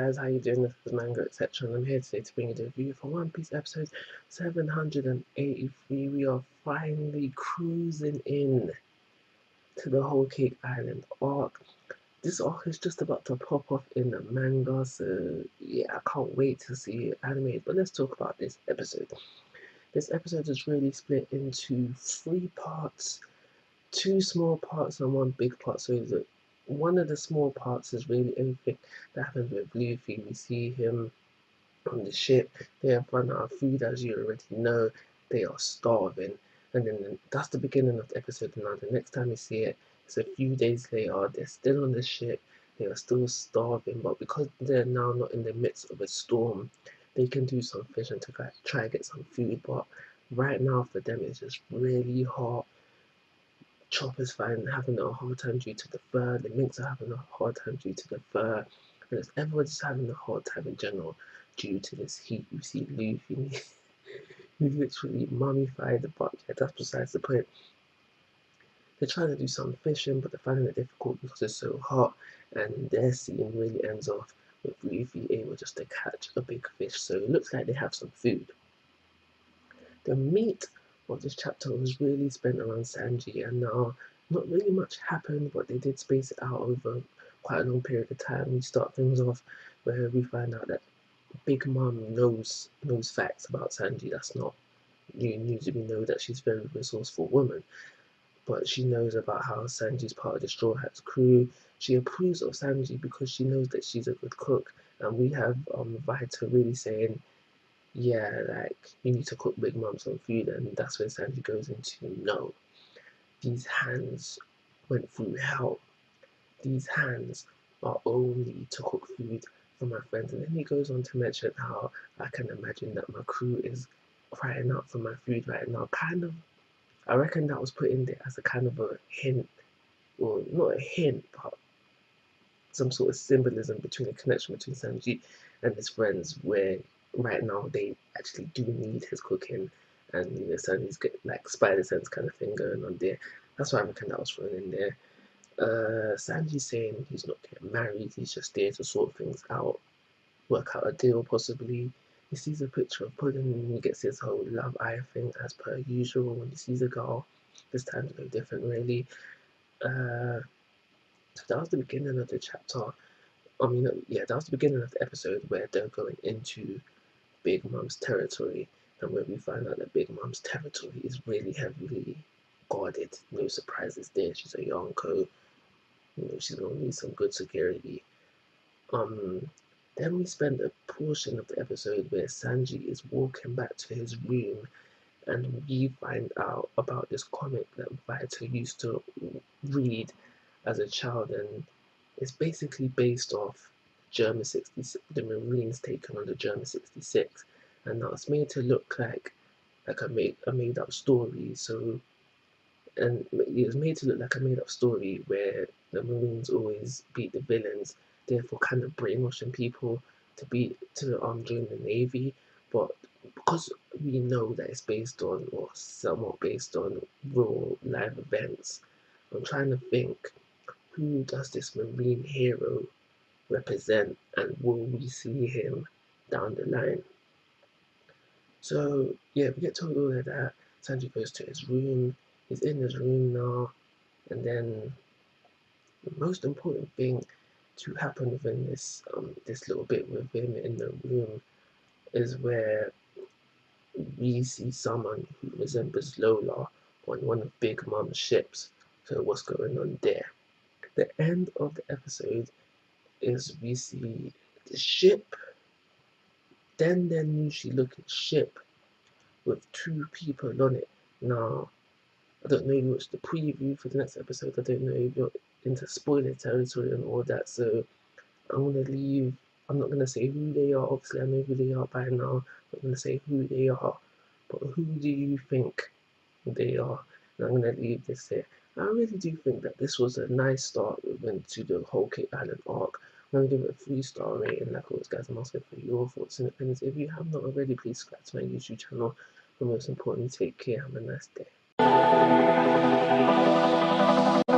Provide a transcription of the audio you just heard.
guys, how you doing? This is Manga, etc. And I'm here today to bring you the review for One Piece episode 783. We are finally cruising in to the Whole Cake Island arc. This arc is just about to pop off in the manga, so yeah, I can't wait to see it animated. But let's talk about this episode. This episode is really split into 3 parts, 2 small parts and 1 big part. So that one of the small parts is really everything that happens with Luffy. We see him on the ship. They have run out of food, as you already know. They are starving, and then that's the beginning of the episode. Now the next time you see it, it's a few days later. They're still on the ship. They are still starving, but because they're now not in the midst of a storm, they can do some fishing to try to get some food. But right now for them, it's just really hot. Chopper's having a hard time due to the fur. The minks are having a hard time due to the fur. And everyone's having a hard time in general due to this heat. You see Luffy, he's literally mummified, but yeah, that's besides the point. They're trying to do some fishing, but they're finding it difficult because it's so hot, and their scene really ends off with Luffy able just to catch a big fish. So it looks like they have some food. The meat of this chapter was really spent around Sanji, and not really much happened, but they did space it out over quite a long period of time. We start things off where we find out that Big Mom knows facts about Sanji. That's not new news. We know that she's a very resourceful woman, but she knows about how Sanji's part of the Straw Hats crew. She approves of Sanji because she knows that she's a good cook, and we have Vita really saying, yeah, like, you need to cook Big Mom some food, and that's when Sanji goes into, no, these hands went through hell. These hands are only to cook food for my friends. And then he goes on to mention how I can imagine that my crew is crying out for my food right now. Kind of, I reckon that was put in there as a kind of a hint, or not a hint, but some sort of symbolism between a connection between Sanji and his friends, where right now they actually do need his cooking, and Sanji's got like spider sense kind of thing going on there. That's why I reckon that was thrown in there. Sanji's saying he's not getting married, he's just there to sort things out, work out a deal possibly. He sees a picture of Pudding and he gets his whole love eye thing as per usual when he sees a girl. This time's no different really. So that was the beginning of the chapter. That was the beginning of the episode where they're going into Big Mom's territory, and where we find out that Big Mom's territory is really heavily guarded. No surprises there. She's a Yonko. She's gonna need some good security. Then we spend a portion of the episode where Sanji is walking back to his room, and we find out about this comic that Vita used to read as a child, and it's basically based off German 66, the Marines taken on the German 66, and now it's made to look like a made up story. So, and it was made to look like a made up story where the Marines always beat the villains, therefore kind of brainwashing people to join the Navy. But because we know that it's based on, or somewhat based on, real live events, I'm trying to think, who does this Marine hero represent, and will we see him down the line? So yeah, we get told all of that. Sanji goes to his room. He's in his room now, and then the most important thing to happen within this little bit with him in the room is where we see someone who resembles Lola on one of Big Mom's ships. So what's going on there? The end of the episode is we see the ship, then their Nushi looking ship with 2 people on it. Now, I don't know if you watched the preview for the next episode. I don't know if you're into spoiler territory and all that, so I'm gonna leave. I'm not gonna say who they are. Obviously, I know who they are by now. I'm not gonna say who they are, but who do you think they are? And I'm gonna leave this here. I really do think that this was a nice start into the whole Cake Island arc. I'm gonna give it a 3-star rating. Like always, guys, I'm asking for your thoughts and opinions. If you have not already, please subscribe to my YouTube channel. But most importantly, take care. Have a nice day.